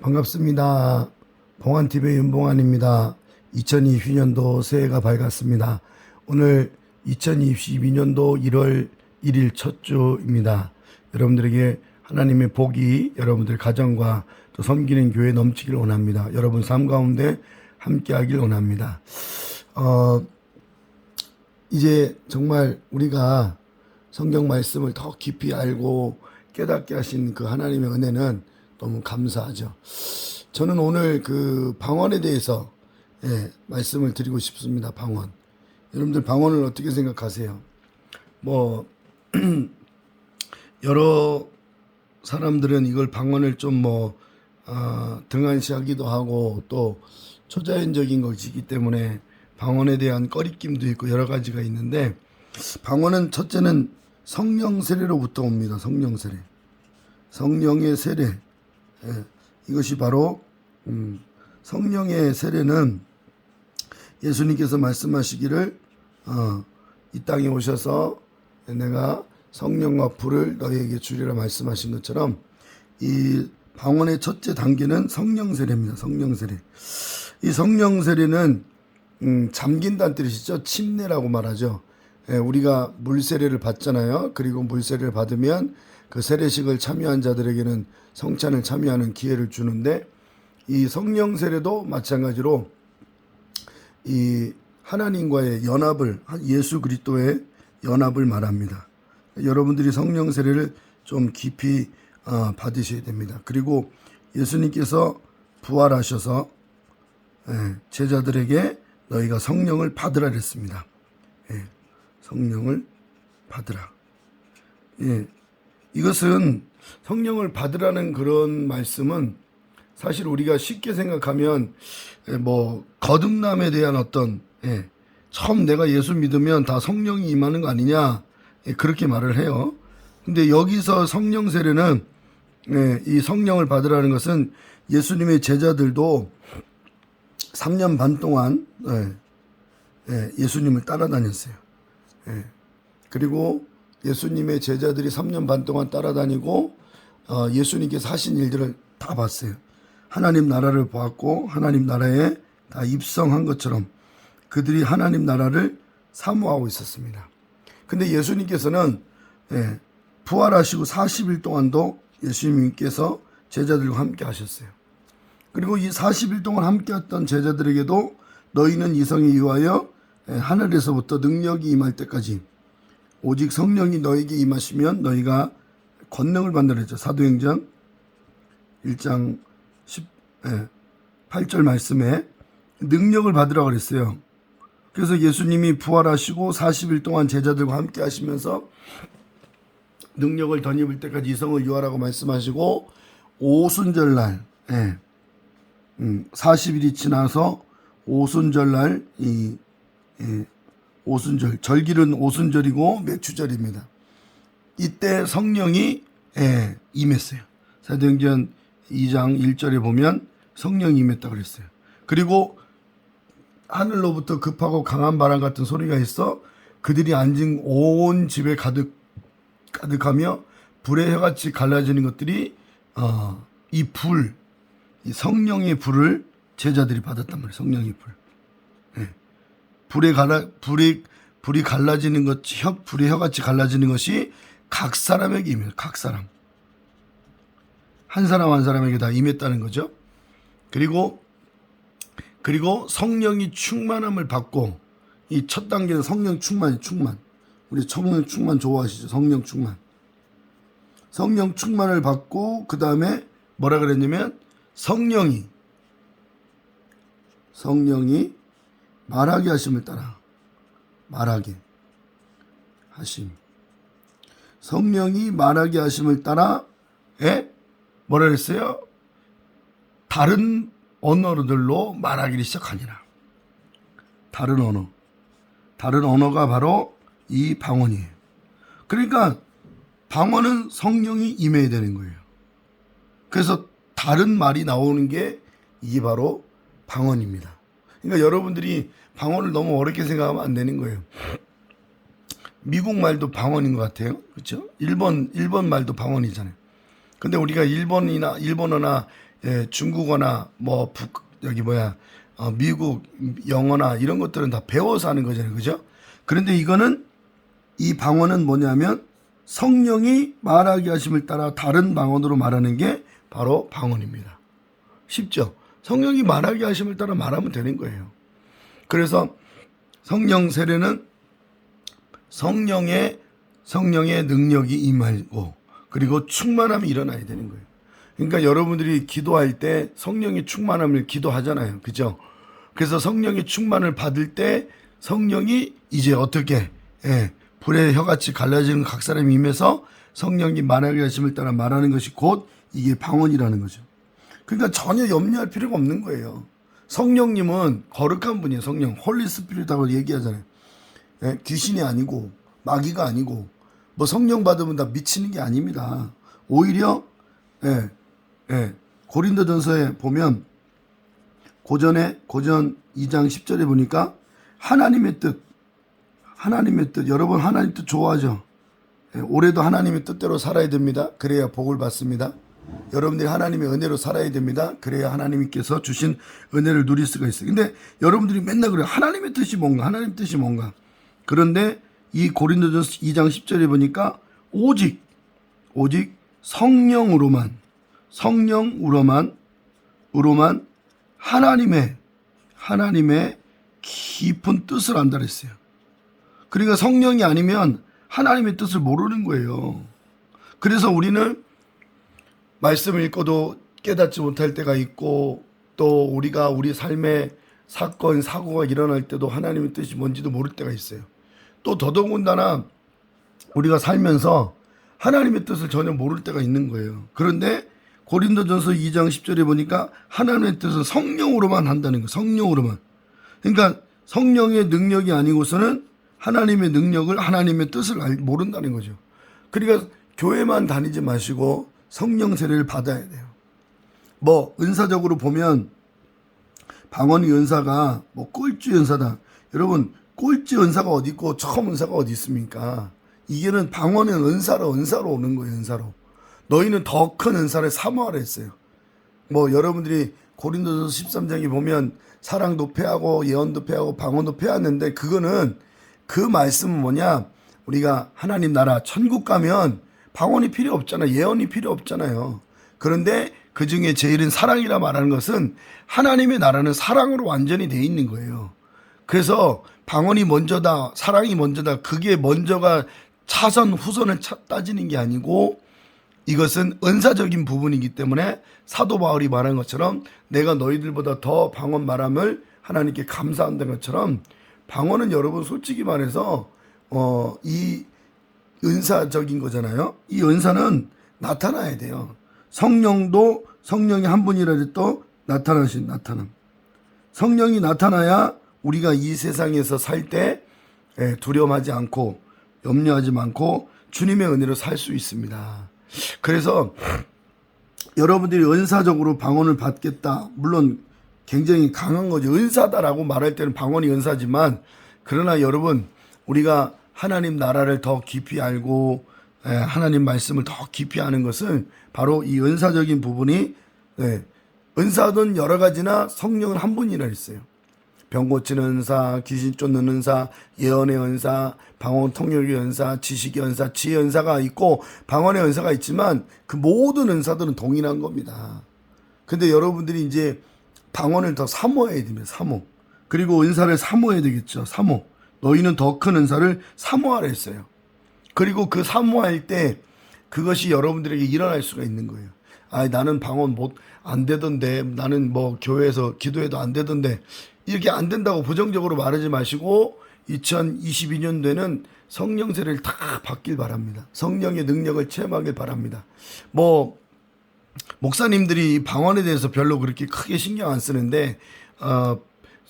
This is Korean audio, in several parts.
반갑습니다. 봉안TV의 윤봉안입니다. 2022년도 새해가 밝았습니다. 오늘 2022년도 1월 1일 첫 주입니다. 여러분들에게 하나님의 복이 여러분들 가정과 또 섬기는 교회 넘치길 원합니다. 여러분 삶 가운데 함께하길 원합니다. 이제 정말 우리가 성경 말씀을 더 깊이 알고 깨닫게 하신 그 하나님의 은혜는 너무 감사하죠. 저는 오늘 그 방언에 대해서 말씀을 드리고 싶습니다. 방언. 여러분들 방언을 어떻게 생각하세요? 뭐 여러 사람들은 이걸 방언을 좀 등한시하기도 하고 또 초자연적인 것이기 때문에 방언에 대한 꺼리낌도 있고 여러 가지가 있는데, 방언은 첫째는 성령 세례로부터 옵니다. 성령 세례. 성령의 세례. 이것이 바로 성령의 세례는 예수님께서 말씀하시기를 이 땅에 오셔서 내가 성령과 불을 너희에게 주리라 말씀하신 것처럼 이 방언의 첫째 단계는 성령 세례입니다. 성령 세례. 이 성령 세례는 잠긴다는 뜻이죠. 침례라고 말하죠. 우리가 물 세례를 받잖아요. 그리고 물 세례를 받으면 그 세례식을 참여한 자들에게는 성찬을 참여하는 기회를 주는데, 이 성령 세례도 마찬가지로 이 하나님과의 연합을, 예수 그리스도의 연합을 말합니다. 여러분들이 성령 세례를 좀 깊이 받으셔야 됩니다. 그리고 예수님께서 부활하셔서 제자들에게 너희가 성령을 받으라 그랬습니다. 성령을 받으라. 이것은 성령을 받으라는 그런 말씀은 사실 우리가 쉽게 생각하면 거듭남에 대한 어떤 처음 내가 예수 믿으면 다 성령이 임하는 거 아니냐, 그렇게 말을 해요. 근데 여기서 성령 세례는 이 성령을 받으라는 것은 예수님의 제자들도 3년 반 동안 예수님을 따라다녔어요. 그리고 예수님의 제자들이 3년 반 동안 따라다니고 예수님께서 하신 일들을 다 봤어요. 하나님 나라를 보았고 하나님 나라에 다 입성한 것처럼 그들이 하나님 나라를 사모하고 있었습니다. 근데 예수님께서는 부활하시고 40일 동안도 예수님께서 제자들과 함께 하셨어요. 그리고 이 40일 동안 함께 했던 제자들에게도 너희는 이성에 의하여 하늘에서부터 능력이 임할 때까지 오직 성령이 너에게 임하시면 너희가 권능을 받느라 했죠. 사도행전 1장 8절 말씀에 능력을 받으라고 그랬어요. 그래서 예수님이 부활하시고 40일 동안 제자들과 함께 하시면서 능력을 덧입을 때까지 이성을 유하라고 말씀하시고, 오순절날 40일이 지나서 오순절날 오순절, 절기는 오순절이고 맥추절입니다. 이때 성령이 임했어요. 사도행전 2장 1절에 보면 성령이 임했다고 그랬어요. 그리고 하늘로부터 급하고 강한 바람 같은 소리가 있어 그들이 앉은 온 집에 가득하며 불의 혀같이 갈라지는 것들이 이 성령의 불을 제자들이 받았단 말이에요. 성령의 불. 불이 갈라지는 것, 불의 혀같이 갈라지는 것이 각 사람에게 임해요. 각 사람. 한 사람 한 사람에게 다 임했다는 거죠. 그리고 성령이 충만함을 받고, 이 첫 단계는 성령 충만. 우리 성령 충만 좋아하시죠? 성령 충만. 성령 충만을 받고 그 다음에 뭐라 그랬냐면 성령이 말하게 하심을 따라, 말하게 하심. 성령이 말하게 하심을 따라 뭐라 그랬어요? 다른 언어들로 말하기를 시작하니라. 다른 언어가 바로 이 방언이에요. 그러니까 방언은 성령이 임해야 되는 거예요. 그래서 다른 말이 나오는 게 이게 바로 방언입니다. 그러니까 여러분들이 방언을 너무 어렵게 생각하면 안 되는 거예요. 미국 말도 방언인 것 같아요. 그렇죠? 일본 말도 방언이잖아요. 근데 우리가 일본어나 중국어나 미국 영어나 이런 것들은 다 배워서 하는 거잖아요. 그죠? 그런데 이 방언은 뭐냐면 성령이 말하게 하심을 따라 다른 방언으로 말하는 게 바로 방언입니다. 쉽죠? 성령이 말하게 하심을 따라 말하면 되는 거예요. 그래서 성령 세례는 성령의 능력이 임하고 그리고 충만함이 일어나야 되는 거예요. 그러니까 여러분들이 기도할 때 성령의 충만함을 기도하잖아요. 그죠? 그래서 성령의 충만을 받을 때 성령이 이제 어떻게 불의 혀같이 갈라지는 각 사람이 임해서 성령이 말하게 하심을 따라 말하는 것이 곧 이게 방언이라는 거죠. 그러니까 전혀 염려할 필요가 없는 거예요. 성령님은 거룩한 분이에요. 성령 홀리 스피릿하고 얘기하잖아요. 귀신이 아니고 마귀가 아니고 뭐 성령 받으면 다 미치는 게 아닙니다. 오히려 고린도전서에 보면 고전 2장 10절에 보니까 하나님의 뜻 여러분 하나님 뜻 좋아하죠? 올해도 하나님의 뜻대로 살아야 됩니다. 그래야 복을 받습니다. 여러분들이 하나님의 은혜로 살아야 됩니다. 그래야 하나님께서 주신 은혜를 누릴 수가 있어요. 근데 여러분들이 맨날 그래요. 하나님의 뜻이 뭔가 하나님 뜻이 뭔가. 그런데 이 고린도전서 2장 10절에 보니까 오직 성령으로만 하나님의 깊은 뜻을 안다 그랬어요. 그러니까 성령이 아니면 하나님의 뜻을 모르는 거예요. 그래서 우리는 말씀을 읽고도 깨닫지 못할 때가 있고 또 우리가 우리 삶에 사건 사고가 일어날 때도 하나님의 뜻이 뭔지도 모를 때가 있어요. 또 더더군다나 우리가 살면서 하나님의 뜻을 전혀 모를 때가 있는 거예요. 그런데 고린도전서 2장 10절에 보니까 하나님의 뜻은 성령으로만 한다는 거예요. 성령으로만. 그러니까 성령의 능력이 아니고서는 하나님의 능력을 하나님의 뜻을 모른다는 거죠. 그러니까 교회만 다니지 마시고 성령 세례를 받아야 돼요. 뭐 은사적으로 보면 방언의 은사가 뭐 꼴찌 은사다. 여러분 꼴찌 은사가 어디 있고 처음 은사가 어디 있습니까? 이게는 방언의 은사로 오는 거예요. 은사로. 너희는 더 큰 은사를 사모하라 했어요. 뭐 여러분들이 고린도전서 13장에 보면 사랑도 패하고 예언도 패하고 방언도 패하는데 그거는 그 말씀은 뭐냐? 우리가 하나님 나라 천국 가면 방언이 필요 없잖아요. 예언이 필요 없잖아요. 그런데 그 중에 제일은 사랑이라 말하는 것은 하나님의 나라는 사랑으로 완전히 돼 있는 거예요. 그래서 방언이 먼저다, 사랑이 먼저다, 그게 먼저가 차선 후선을 따지는 게 아니고 이것은 은사적인 부분이기 때문에 사도 바울이 말한 것처럼 내가 너희들보다 더 방언 말함을 하나님께 감사한다는 것처럼 방언은 여러분 솔직히 말해서 이 은사적인 거잖아요. 이 은사는 나타나야 돼요. 성령이 한 분이라 해도 나타남. 성령이 나타나야 우리가 이 세상에서 살 때 두려움하지 않고 염려하지 않고 주님의 은혜로 살 수 있습니다. 그래서 여러분들이 은사적으로 방언을 받겠다. 물론 굉장히 강한 거죠. 은사다라고 말할 때는 방언이 은사지만 그러나 여러분 우리가 하나님 나라를 더 깊이 알고 하나님 말씀을 더 깊이 아는 것은 바로 이 은사적인 부분이 은사는 여러 가지나 성령은 한 분이라 했어요. 병 고치는 은사, 귀신 쫓는 은사, 예언의 은사, 방언 통역의 은사, 지식의 은사, 지혜의 은사가 있고 방언의 은사가 있지만 그 모든 은사들은 동일한 겁니다. 근데 여러분들이 이제 방언을 더 사모해야 됩니다. 사모. 그리고 은사를 사모해야 되겠죠. 사모. 너희는 더 큰 은사를 사모하라 했어요. 그리고 그 사모할 때 그것이 여러분들에게 일어날 수가 있는 거예요. 나는 방언 안 되던데, 나는 뭐 교회에서 기도해도 안 되던데, 이렇게 안 된다고 부정적으로 말하지 마시고 2022년도에는 성령 세례를 다 받길 바랍니다. 성령의 능력을 체험하길 바랍니다. 뭐 목사님들이 방언에 대해서 별로 그렇게 크게 신경 안 쓰는데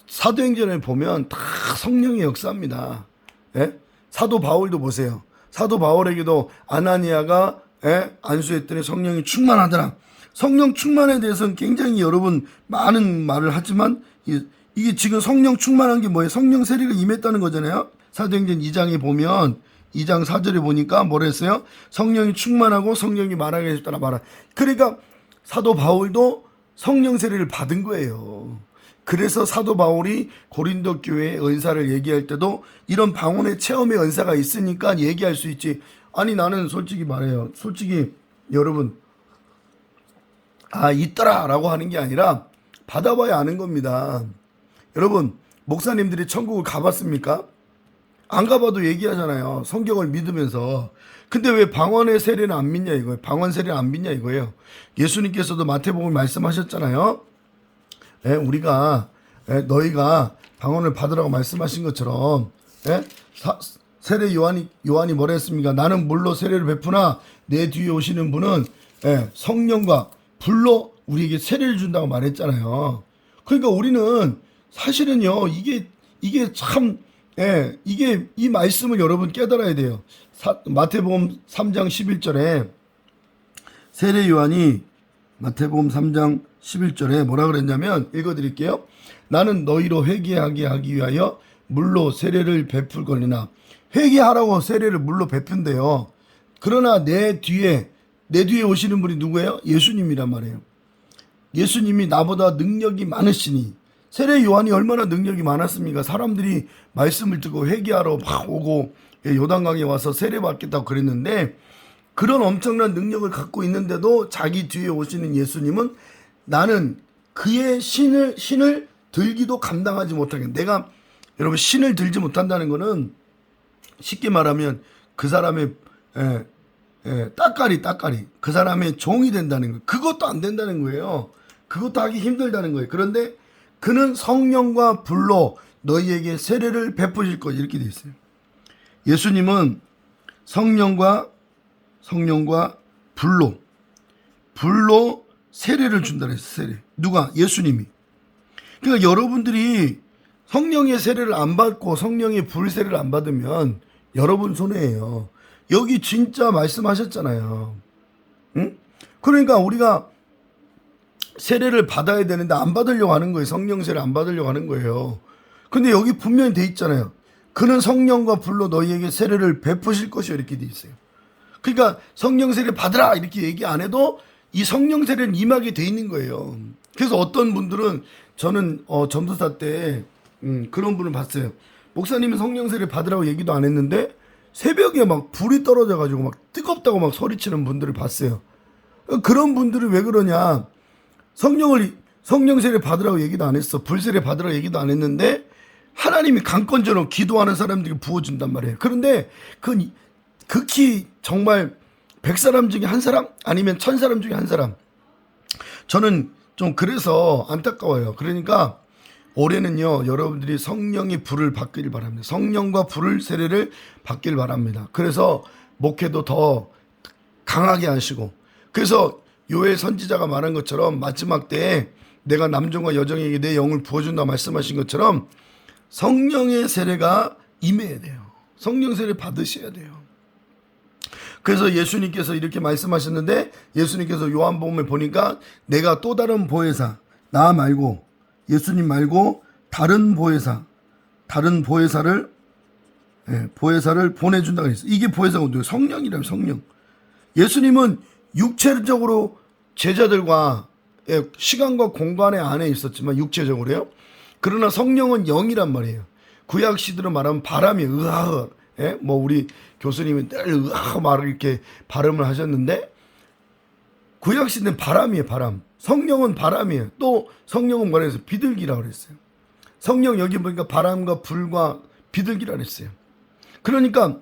사도행전을 보면 다 성령의 역사입니다. 사도 바울도 보세요. 사도 바울에게도 아나니아가 안수했더니 성령이 충만하더라. 성령 충만에 대해서는 굉장히 여러분 많은 말을 하지만 이게 지금 성령 충만한 게 뭐예요? 성령 세례가 임했다는 거잖아요. 사도행전 2장에 보면 2장 4절에 보니까 뭐라 했어요? 성령이 충만하고 성령이 말하게 해줬다라 말하. 그러니까 사도 바울도 성령 세례를 받은 거예요. 그래서 사도 바울이 고린도 교회의 은사를 얘기할 때도 이런 방언의 체험의 은사가 있으니까 얘기할 수 있지. 아니 나는 솔직히 말해요. 솔직히 여러분 있더라 라고 하는 게 아니라 받아봐야 아는 겁니다. 여러분 목사님들이 천국을 가봤습니까? 안 가봐도 얘기하잖아요. 성경을 믿으면서. 근데 왜 방언의 세례는 안 믿냐 이거예요. 방언 세례는 안 믿냐 이거예요. 예수님께서도 마태복음 말씀하셨잖아요. 우리가 너희가 방언을 받으라고 말씀하신 것처럼 세례 요한이 뭐라 했습니까? 나는 물로 세례를 베푸나 내 뒤에 오시는 분은 성령과 불로 우리에게 세례를 준다고 말했잖아요. 그러니까 우리는 사실은요 이게 참 이게 이 말씀을 여러분 깨달아야 돼요. 마태복음 3장 11절에 세례 요한이 마태복음 3장 11절에 뭐라 그랬냐면 읽어드릴게요. 나는 너희로 회개하게 하기 위하여 물로 세례를 베풀거니나 회개하라고 세례를 물로 베푼대요. 그러나 내 뒤에 오시는 분이 누구예요? 예수님이란 말이에요. 예수님이 나보다 능력이 많으시니 세례 요한이 얼마나 능력이 많았습니까? 사람들이 말씀을 듣고 회개하러 막 오고 요단강에 와서 세례 받겠다고 그랬는데 그런 엄청난 능력을 갖고 있는데도 자기 뒤에 오시는 예수님은 나는 그의 신을 들기도 감당하지 못하게. 내가 여러분 신을 들지 못한다는 거는 쉽게 말하면 그 사람의 따까리 그 사람의 종이 된다는 거예요. 그것도 안 된다는 거예요. 그것도 하기 힘들다는 거예요. 그런데 그는 성령과 불로 너희에게 세례를 베푸실 것 이렇게 돼 있어요. 예수님은 성령과 불로 세례를 준다 그랬어요. 세례. 누가? 예수님이. 그러니까 여러분들이 성령의 세례를 안 받고 성령의 불 세례를 안 받으면 여러분 손해예요. 여기 진짜 말씀하셨잖아요. 응? 그러니까 우리가 세례를 받아야 되는데 안 받으려고 하는 거예요. 성령 세례 안 받으려고 하는 거예요. 근데 여기 분명히 돼 있잖아요. 그는 성령과 불로 너희에게 세례를 베푸실 것이요 이렇게 돼 있어요. 그러니까 성령 세례 받으라 이렇게 얘기 안 해도 이 성령 세례는 임하게 돼 있는 거예요. 그래서 어떤 분들은 저는 전도사 때 그런 분을 봤어요. 목사님은 성령 세례 받으라고 얘기도 안 했는데 새벽에 막 불이 떨어져 가지고 막 뜨겁다고 막 소리치는 분들을 봤어요. 그런 분들은 왜 그러냐? 성령 세례 받으라고 얘기도 안 했어. 불 세례 받으라고 얘기도 안 했는데 하나님이 강권적으로 기도하는 사람들에게 부어준단 말이에요. 그런데 그 극히 정말 100사람 중에 한 사람 아니면 1000사람 중에 한 사람. 저는 좀 그래서 안타까워요. 그러니까 올해는요 여러분들이 성령의 불을 받기를 바랍니다. 성령과 불을 세례를 받기를 바랍니다. 그래서 목회도 더 강하게 하시고, 그래서 요엘 선지자가 말한 것처럼 마지막 때에 내가 남종과 여종에게 내 영을 부어준다 말씀하신 것처럼 성령의 세례가 임해야 돼요. 성령 세례 받으셔야 돼요. 그래서 예수님께서 이렇게 말씀하셨는데, 예수님께서 요한복음에 보니까 내가 또 다른 보혜사, 나 말고 예수님 말고 다른 보혜사를 보내준다 그랬어요. 이게 보혜사가 누구예요? 성령이라면 성령. 예수님은 육체적으로 제자들과 시간과 공간의 안에 있었지만 육체적으로요. 그러나 성령은 영이란 말이에요. 구약 시대로 말하면 바람이 으하흐, 뭐 우리 교수님이 늘 으하흐 말을 이렇게 발음을 하셨는데 구약 시대는 바람이에요, 바람. 성령은 바람이에요. 또 성령은 뭐라 했어요? 비둘기라고 그랬어요. 성령 여기 보니까 바람과 불과 비둘기라고 그랬어요. 그러니까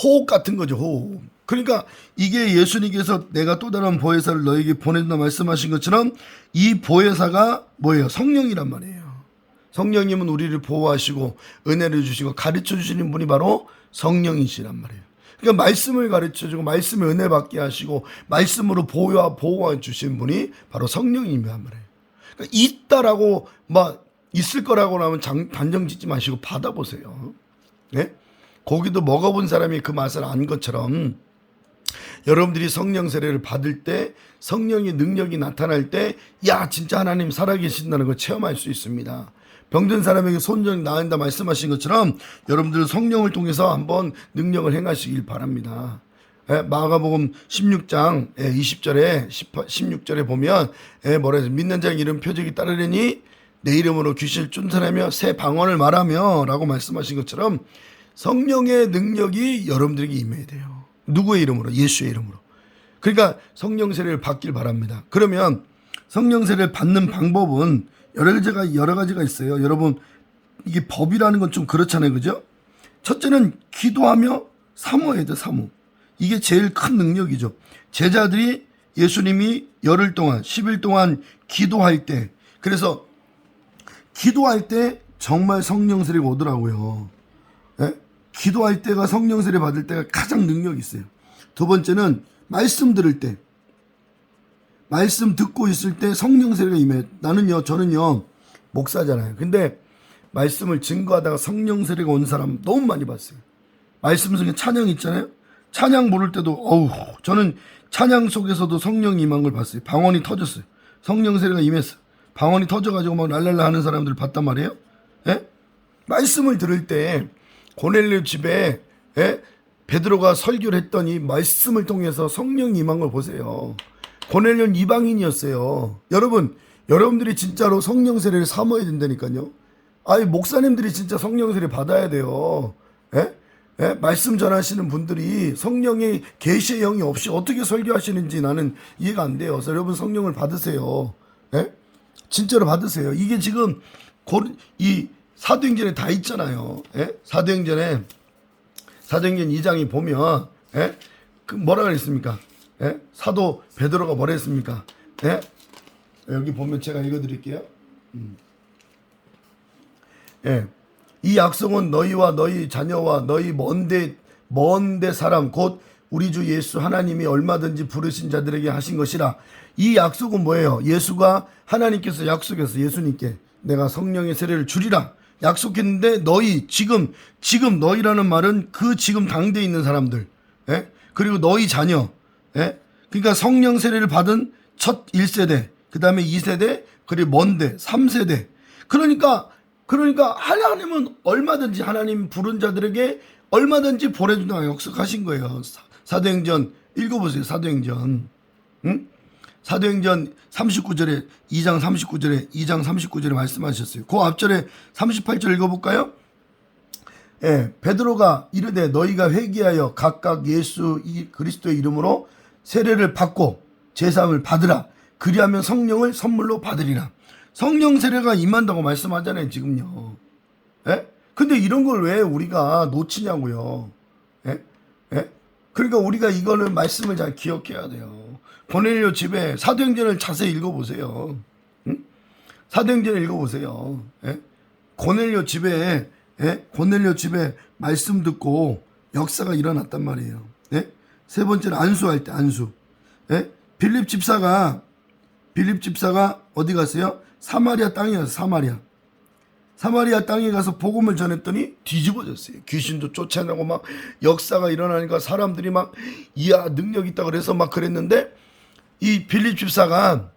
호흡 같은 거죠, 호흡. 그러니까 이게 예수님께서 내가 또 다른 보혜사를 너에게 보낸다 말씀하신 것처럼 이 보혜사가 뭐예요? 성령이란 말이에요. 성령님은 우리를 보호하시고 은혜를 주시고 가르쳐 주시는 분이 바로 성령이시란 말이에요. 그러니까 말씀을 가르쳐 주고 말씀을 은혜 받게 하시고 말씀으로 보호해 주신 분이 바로 성령님이란 말이에요. 그러니까 있다라고 막 있을 거라고 하면 단정 짓지 마시고 받아보세요. 네? 고기도 먹어본 사람이 그 맛을 안 것처럼 여러분들이 성령 세례를 받을 때 성령의 능력이 나타날 때 야 진짜 하나님 살아계신다는 걸 체험할 수 있습니다. 병든 사람에게 손정이 나은다 말씀하신 것처럼 여러분들 성령을 통해서 한번 능력을 행하시길 바랍니다. 마가복음 16장 20절에 16절에 보면 뭐라 해서 믿는 자의 이름 표적이 따르려니 내 이름으로 귀신을 쫓아내며 새 방언을 말하며 라고 말씀하신 것처럼 성령의 능력이 여러분들에게 임해야 돼요. 누구의 이름으로? 예수의 이름으로. 그러니까 성령 세례를 받길 바랍니다. 그러면 성령 세례를 받는 방법은 여러 가지가 있어요. 여러분 이게 법이라는 건 좀 그렇잖아요. 그죠? 첫째는 기도하며 사모해야 돼. 사모. 이게 제일 큰 능력이죠. 제자들이 예수님이 열흘 동안 10일 동안 기도할 때, 그래서 기도할 때 정말 성령 세례가 오더라고요. 기도할 때가 성령 세례 받을 때가 가장 능력이 있어요. 두 번째는 말씀 들을 때, 말씀 듣고 있을 때 성령 세례가 임해요. 저는요 목사잖아요. 근데 말씀을 증거하다가 성령 세례가 온 사람 너무 많이 봤어요. 말씀 속에 찬양 있잖아요. 찬양 부를 때도 저는 찬양 속에서도 성령 임한 걸 봤어요. 방언이 터졌어요. 성령 세례가 임했어요. 방언이 터져가지고 막 랄랄라 하는 사람들을 봤단 말이에요. 말씀을 들을 때 고넬료 집에 베드로가 설교를 했더니 말씀을 통해서 성령 임한 걸 보세요. 고넬료는 이방인이었어요. 여러분들이 진짜로 성령 세례를 사모해야 된다니까요. 목사님들이 진짜 성령 세례 받아야 돼요. 말씀 전하시는 분들이 성령의 계시의 영이 없이 어떻게 설교하시는지 나는 이해가 안 돼요. 그래서 여러분 성령을 받으세요. 진짜로 받으세요. 이게 지금 이 사도행전에 다 있잖아요. 사도행전 2장에 보면 뭐라 그랬습니까? 사도 베드로가 뭐라 했습니까? 여기 보면 제가 읽어드릴게요. 이 약속은 너희와 너희 자녀와 너희 먼데 사람 곧 우리 주 예수 하나님이 얼마든지 부르신 자들에게 하신 것이라. 이 약속은 뭐예요? 하나님께서 약속했어. 예수님께 내가 성령의 세례를 주리라 약속했는데 지금 너희라는 말은 지금 당대에 있는 사람들, 그리고 너희 자녀, 그러니까 성령 세례를 받은 첫 1세대, 그 다음에 2세대, 그리고 먼데 3세대. 그러니까 하나님은 얼마든지 하나님 부른 자들에게 얼마든지 보내준다고 약속하신 거예요. 사도행전 읽어보세요. 사도행전. 사도행전 39절에 2장 39절에 말씀하셨어요. 그 앞절에 38절 읽어볼까요? 베드로가 이르되 너희가 회개하여 각각 예수 그리스도의 이름으로 세례를 받고 제사함을 받으라. 그리하면 성령을 선물로 받으리라. 성령 세례가 임한다고 말씀하잖아요, 지금요. 근데 이런 걸 왜 우리가 놓치냐고요. 그러니까 우리가 이거는 말씀을 잘 기억해야 돼요. 고넬료 집에 사도행전을 자세히 읽어보세요. 사도행전을 읽어보세요. 고넬료 집에 말씀 듣고 역사가 일어났단 말이에요. 세 번째는 안수할 때 안수. 빌립 집사가 어디 갔어요? 사마리아 땅에 가서 사마리아 땅에 가서 복음을 전했더니 뒤집어졌어요. 귀신도 쫓아내고 막 역사가 일어나니까 사람들이 막 이야 능력 있다 그래서 막 그랬는데 이 빌립 집사가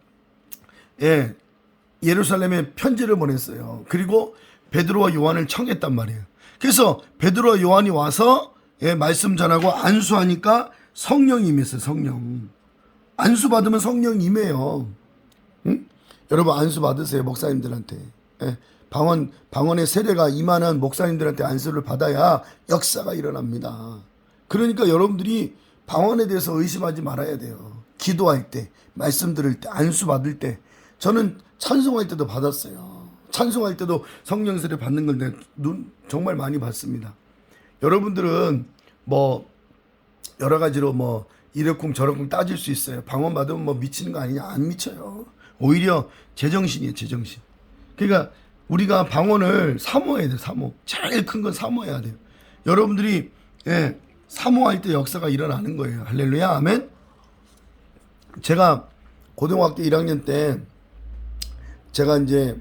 예루살렘에 편지를 보냈어요. 그리고 베드로와 요한을 청했단 말이에요. 그래서 베드로와 요한이 와서 말씀 전하고 안수하니까 성령이 임했어요. 성령. 안수 받으면 성령이 임해요. 응? 여러분 안수 받으세요. 목사님들한테. 방언의 세례가 임하는 목사님들한테 안수를 받아야 역사가 일어납니다. 그러니까 여러분들이 방언에 대해서 의심하지 말아야 돼요. 기도할 때, 말씀 들을 때, 안수 받을 때. 저는 찬송할 때도 받았어요. 찬송할 때도 성령 세례 받는 걸 내가 정말 많이 봤습니다. 여러분들은 여러 가지로 이러쿵 저러쿵 따질 수 있어요. 방언 받으면 미치는 거 아니냐? 안 미쳐요. 오히려 제정신이에요, 제정신. 그러니까 우리가 방언을 사모해야 돼요, 사모. 제일 큰 건 사모해야 돼요. 여러분들이 사모할 때 역사가 일어나는 거예요. 할렐루야, 아멘. 제가 고등학교 1학년 때 제가 이제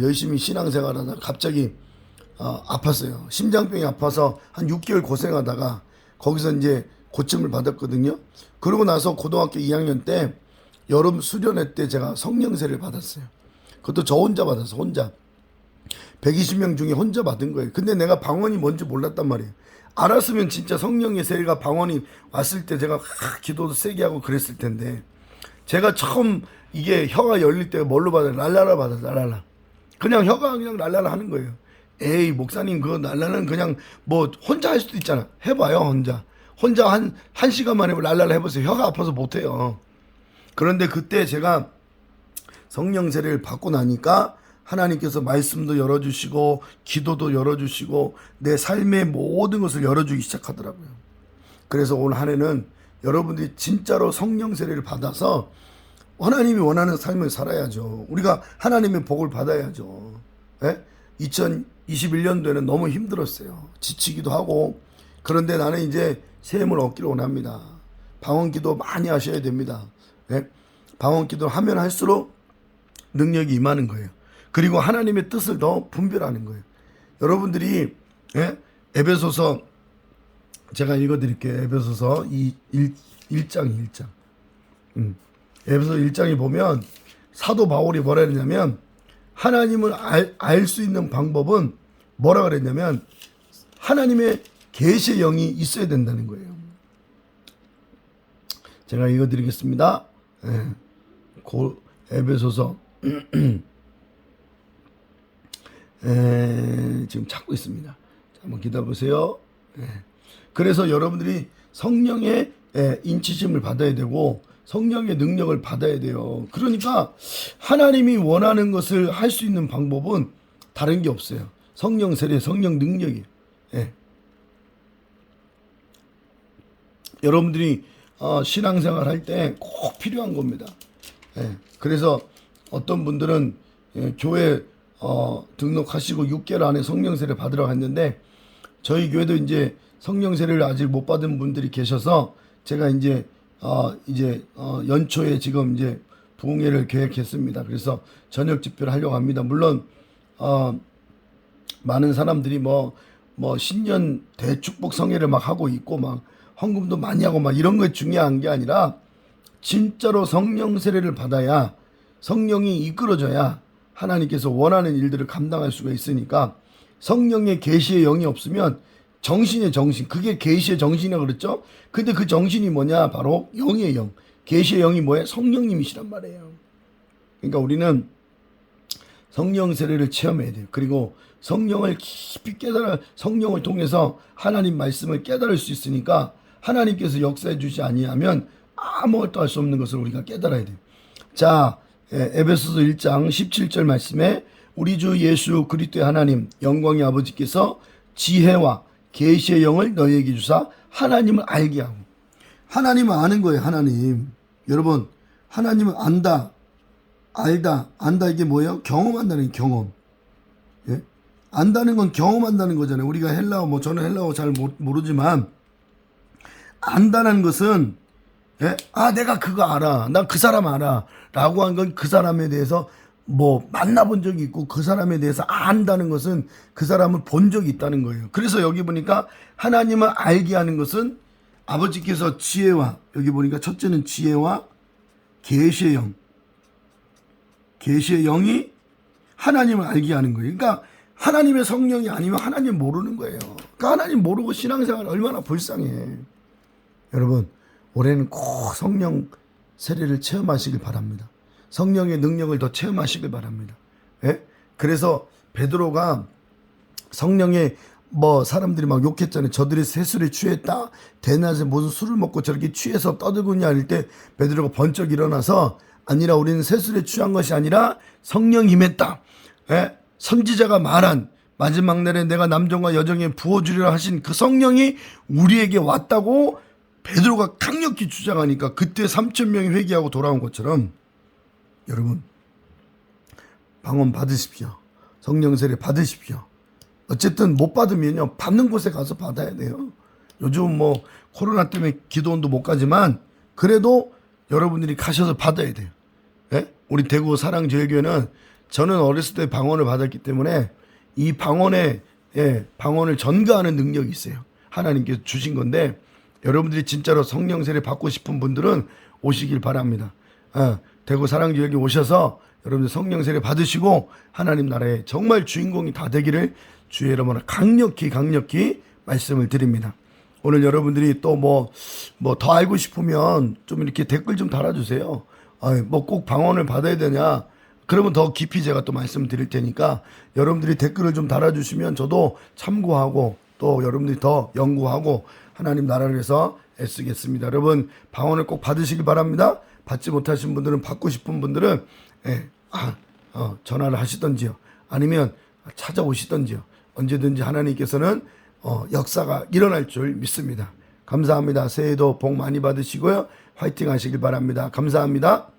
열심히 신앙생활하다가 갑자기 아팠어요. 심장병이 아파서 한 6개월 고생하다가 거기서 이제 고침을 받았거든요. 그러고 나서 고등학교 2학년 때 여름 수련회 때 제가 성령세를 받았어요. 그것도 저 혼자 받았어, 혼자. 120명 중에 혼자 받은 거예요. 근데 내가 방언이 뭔지 몰랐단 말이에요. 알았으면 진짜 성령의 세례가 방언이 왔을 때 제가 기도도 세게 하고 그랬을 텐데, 제가 처음 이게 혀가 열릴 때 뭘로 받아요? 랄라라 받아요. 랄라라. 그냥 혀가 그냥 랄라라 하는 거예요. 에이 목사님 그거 랄라는 그냥 뭐 혼자 할 수도 있잖아. 해봐요. 혼자 한 시간만 해보 랄라라 해보세요. 혀가 아파서 못해요. 그런데 그때 제가 성령 세례를 받고 나니까 하나님께서 말씀도 열어주시고 기도도 열어주시고 내 삶의 모든 것을 열어주기 시작하더라고요. 그래서 올 한 해는 여러분들이 진짜로 성령 세례를 받아서 하나님이 원하는 삶을 살아야죠. 우리가 하나님의 복을 받아야죠. 예? 2021년도에는 너무 힘들었어요. 지치기도 하고. 그런데 나는 이제 새 힘을 얻기를 원합니다. 방언기도 많이 하셔야 됩니다. 예? 방언기도를 하면 할수록 능력이 임하는 거예요. 그리고 하나님의 뜻을 더 분별하는 거예요. 여러분들이 에베소서 제가 읽어드릴게요. 에베소서 1장. 에베소 1장에 보면 사도 바울이 뭐라 그랬냐면 하나님을 알 수 있는 방법은 뭐라 그랬냐면 하나님의 계시의 영이 있어야 된다는 거예요. 제가 읽어드리겠습니다. 에베소서 지금 찾고 있습니다. 자, 한번 기다려보세요. 그래서 여러분들이 성령의 인치심을 받아야 되고 성령의 능력을 받아야 돼요. 그러니까 하나님이 원하는 것을 할 수 있는 방법은 다른 게 없어요. 성령 세례, 성령 능력이. 여러분들이 신앙생활 할 때 꼭 필요한 겁니다. 그래서 어떤 분들은 교회 등록하시고 6개월 안에 성령 세례 받으러 갔는데 저희 교회도 이제 성령 세례를 아직 못 받은 분들이 계셔서 제가 이제 연초에 지금 이제 부흥회를 계획했습니다. 그래서 저녁 집회를 하려고 합니다. 물론 많은 사람들이 뭐 신년 대축복 성회를 막 하고 있고 막 헌금도 많이 하고 막 이런 게 중요한 게 아니라 진짜로 성령 세례를 받아야 성령이 이끌어줘야 하나님께서 원하는 일들을 감당할 수가 있으니까 성령의 계시의 영이 없으면 정신의 정신, 그게 계시의 정신이라고 그랬죠. 근데 그 정신이 뭐냐? 바로 영의 영. 계시의 영이 뭐예요? 성령님이시란 말이에요. 그러니까 우리는 성령 세례를 체험해야 돼요. 그리고 성령을 깊이 성령을 통해서 하나님 말씀을 깨달을 수 있으니까 하나님께서 역사해 주지 아니하면 아무것도 할 수 없는 것을 우리가 깨달아야 돼요. 자, 에베소서 1장 17절 말씀에 우리 주 예수 그리스도의 하나님 영광의 아버지께서 지혜와 계시의 영을 너희에게 주사 하나님을 알게 하고. 하나님을 아는 거예요. 하나님. 여러분 하나님을 안다, 알다, 안다 이게 뭐예요? 경험한다는 경험. 예? 안다는 건 경험한다는 거잖아요. 우리가 헬라어 저는 헬라어 잘 모르지만 안다는 것은 내가 그거 알아. 나 그 사람 알아. 라고 한 건 그 사람에 대해서 만나본 적이 있고 그 사람에 대해서 안다는 것은 그 사람을 본 적이 있다는 거예요. 그래서 여기 보니까 하나님을 알게 하는 것은 아버지께서 지혜와, 여기 보니까 첫째는 지혜와 계시의 영. 계시의 영이 하나님을 알게 하는 거예요. 그러니까 하나님의 성령이 아니면 하나님 모르는 거예요. 그러니까 하나님 모르고 신앙생활 얼마나 불쌍해. 여러분 올해는 꼭 성령 세례를 체험하시길 바랍니다. 성령의 능력을 더 체험하시길 바랍니다. 그래서 베드로가 성령의 사람들이 막 욕했잖아요. 저들이 세술에 취했다. 대낮에 무슨 술을 먹고 저렇게 취해서 떠들고 있냐 할 때 베드로가 번쩍 일어나서 아니라 우리는 세술에 취한 것이 아니라 성령 임했다. 선지자가 말한 마지막 날에 내가 남정과 여정에 부어주리라 하신 그 성령이 우리에게 왔다고 베드로가 강력히 주장하니까 그때 3,000명이 회개하고 돌아온 것처럼 여러분 방언 받으십시오. 성령 세례 받으십시오. 어쨌든 못 받으면요 받는 곳에 가서 받아야 돼요. 요즘 코로나 때문에 기도원도 못 가지만 그래도 여러분들이 가셔서 받아야 돼요. 우리 대구 사랑제일교회는 저는 어렸을 때 방언을 받았기 때문에 이 방언을 전가하는 능력이 있어요. 하나님께서 주신 건데 여러분들이 진짜로 성령 세례 받고 싶은 분들은 오시길 바랍니다. 대구 사랑제일교회 오셔서 여러분들 성령 세례 받으시고 하나님 나라의 정말 주인공이 다 되기를 주의 이름으로 강력히 말씀을 드립니다. 오늘 여러분들이 또 뭐 더 알고 싶으면 좀 이렇게 댓글 좀 달아주세요. 뭐 꼭 방언을 받아야 되냐? 그러면 더 깊이 제가 또 말씀 드릴 테니까 여러분들이 댓글을 좀 달아주시면 저도 참고하고 또 여러분들이 더 연구하고 하나님 나라를 위해서 애쓰겠습니다. 여러분 방언을 꼭 받으시길 바랍니다. 받지 못하신 분들은, 받고 싶은 분들은 전화를 하시던지요, 아니면 찾아오시던지요, 언제든지 하나님께서는 역사가 일어날 줄 믿습니다. 감사합니다. 새해도 복 많이 받으시고요. 화이팅 하시길 바랍니다. 감사합니다.